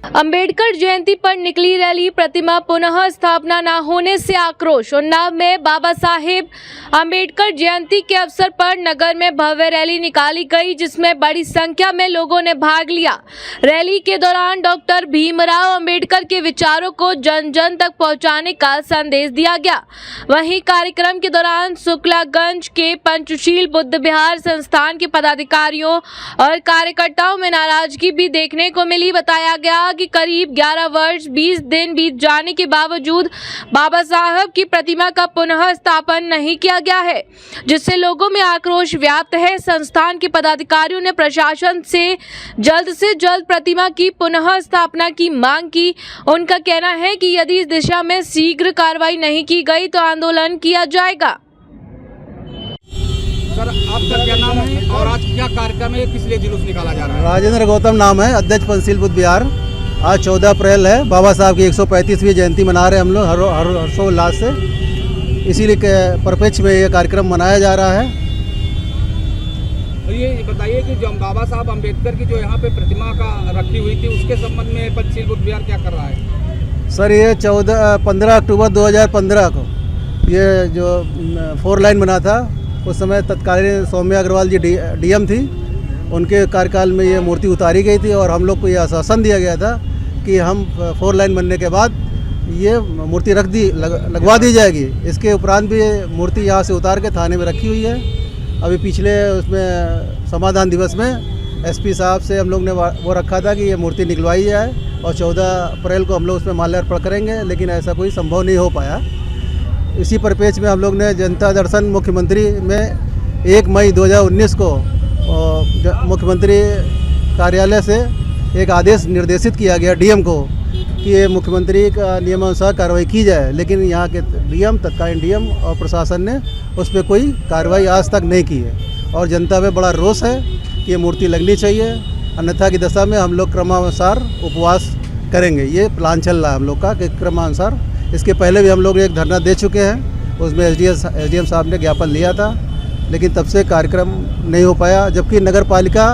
अंबेडकर जयंती पर निकली रैली, प्रतिमा पुनः स्थापना न होने से आक्रोश। उन्नाव में बाबा साहेब अंबेडकर जयंती के अवसर पर नगर में भव्य रैली निकाली गई, जिसमें बड़ी संख्या में लोगों ने भाग लिया। रैली के दौरान डॉक्टर भीमराव अंबेडकर के विचारों को जन जन तक पहुंचाने का संदेश दिया गया। वहीं कार्यक्रम के दौरान शुक्लागंज के पंचशील बुद्ध विहार संस्थान के पदाधिकारियों और कार्यकर्ताओं में नाराजगी भी देखने को मिली। बताया गया कि करीब 11 वर्ष 20 दिन बीत जाने के बावजूद बाबा साहब की प्रतिमा का पुनः स्थापन नहीं किया गया है, जिससे लोगों में आक्रोश व्याप्त है। संस्थान के पदाधिकारियों ने प्रशासन से जल्द प्रतिमा की पुनः स्थापना की मांग की। उनका कहना है कि यदि इस दिशा में शीघ्र कार्रवाई नहीं की गई तो आंदोलन किया जाएगा। सर, आपका क्या नाम है और आज क्या कार्यक्रम है, किस लिए जुलूस निकाला जा रहा है? राजेंद्र गौतम नाम है, अध्यक्ष पंचशील बुद्ध विहार। आज 14 अप्रैल है, बाबा साहब की 135वीं जयंती मना रहे हैं हम लोग हर्षोल्लास से। इसीलिए परिप्रेक्ष्य में ये कार्यक्रम मनाया जा रहा है। और ये बताइए कि जो बाबा साहब अम्बेडकर की जो यहाँ पे प्रतिमा का रखी हुई थी, उसके संबंध में पंचशील बुद्ध विहार क्या कर रहा है? सर, ये 15 अक्टूबर 2015 को ये जो 4 लाइन बना था, उस समय तत्कालीन सौम्या अग्रवाल जी डीएम थी। उनके कार्यकाल में ये मूर्ति उतारी गई थी और हम लोग को ये आश्वासन दिया गया था कि हम 4 लाइन बनने के बाद ये मूर्ति लगवा दी जाएगी। इसके उपरांत भी ये मूर्ति यहाँ से उतार के थाने में रखी हुई है। अभी पिछले उसमें समाधान दिवस में एसपी साहब से हम लोग ने वो रखा था कि ये मूर्ति निकलवाई जाए और 14 अप्रैल को हम लोग उसमें माल्यार्पण करेंगे, लेकिन ऐसा कोई संभव नहीं हो पाया। इसी परिप्रेक्ष्य में हम लोग ने जनता दर्शन मुख्यमंत्री में 1 मई 2019 को मुख्यमंत्री कार्यालय से एक आदेश निर्देशित किया गया डीएम को कि ये मुख्यमंत्री का नियमानुसार कार्रवाई की जाए, लेकिन यहाँ के डीएम, तत्कालीन डीएम और प्रशासन ने उस पर कोई कार्रवाई आज तक नहीं की है। और जनता में बड़ा रोष है कि ये मूर्ति लगनी चाहिए, अन्यथा की दशा में हम लोग क्रमानुसार उपवास करेंगे। ये प्लान चल रहा है हम लोग का कि क्रमानुसार। इसके पहले भी हम लोग एक धरना दे चुके हैं, उसमें एसडीएम साहब ने ज्ञापन लिया था, लेकिन तब से कार्यक्रम नहीं हो पाया। जबकि नगर पालिका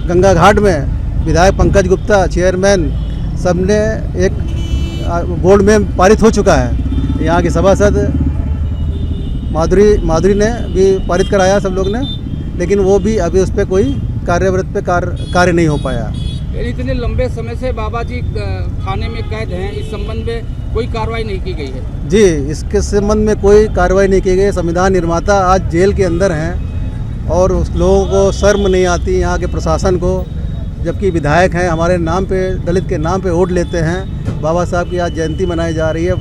गंगा घाट में विधायक पंकज गुप्ता चेयरमैन सबने एक बोर्ड में पारित हो चुका है। यहाँ के सभासद माधुरी ने भी पारित कराया सब लोग ने, लेकिन वो भी अभी उस पर कोई कार्यव्रत पे कार्य नहीं हो पाया। इतने लंबे समय से बाबा जी थाने में कैद हैं, इस संबंध में कोई कार्रवाई नहीं की गई है? जी, इसके संबंध में कोई कार्रवाई नहीं की गई। संविधान निर्माता आज जेल के अंदर हैं और उस लोगों को शर्म नहीं आती, यहाँ के प्रशासन को, जबकि विधायक हैं, हमारे नाम पे, दलित के नाम पे वोट लेते हैं। बाबा साहब की आज जयंती मनाई जा रही है।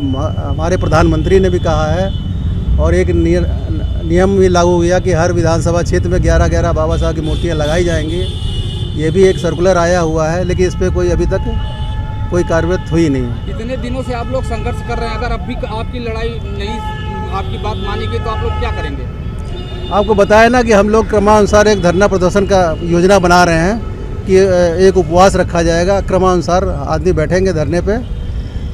हमारे प्रधानमंत्री ने भी कहा है और एक नियम भी लागू हुआ कि हर विधानसभा क्षेत्र में 11-11 बाबा साहब की मूर्तियाँ लगाई जाएंगी। ये भी एक सर्कुलर आया हुआ है, लेकिन इस पर कोई अभी तक कोई कार्रवाई हुई नहीं। इतने दिनों से आप लोग संघर्ष कर रहे हैं, अगर अब भी आपकी लड़ाई नहीं, आपकी बात मानी गई तो आप लोग क्या करेंगे? आपको बताया ना कि हम लोग क्रमानुसार एक धरना प्रदर्शन का योजना बना रहे हैं कि एक उपवास रखा जाएगा। क्रमानुसार आदमी बैठेंगे धरने पे।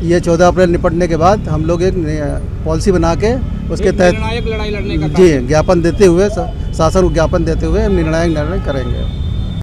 ये 14 अप्रैल निपटने के बाद हम लोग एक पॉलिसी बना के उसके तहत निर्णायक लड़ाई लड़ने का जी ज्ञापन देते हुए, शासन को ज्ञापन देते हुए निर्णायक निर्णय करेंगे।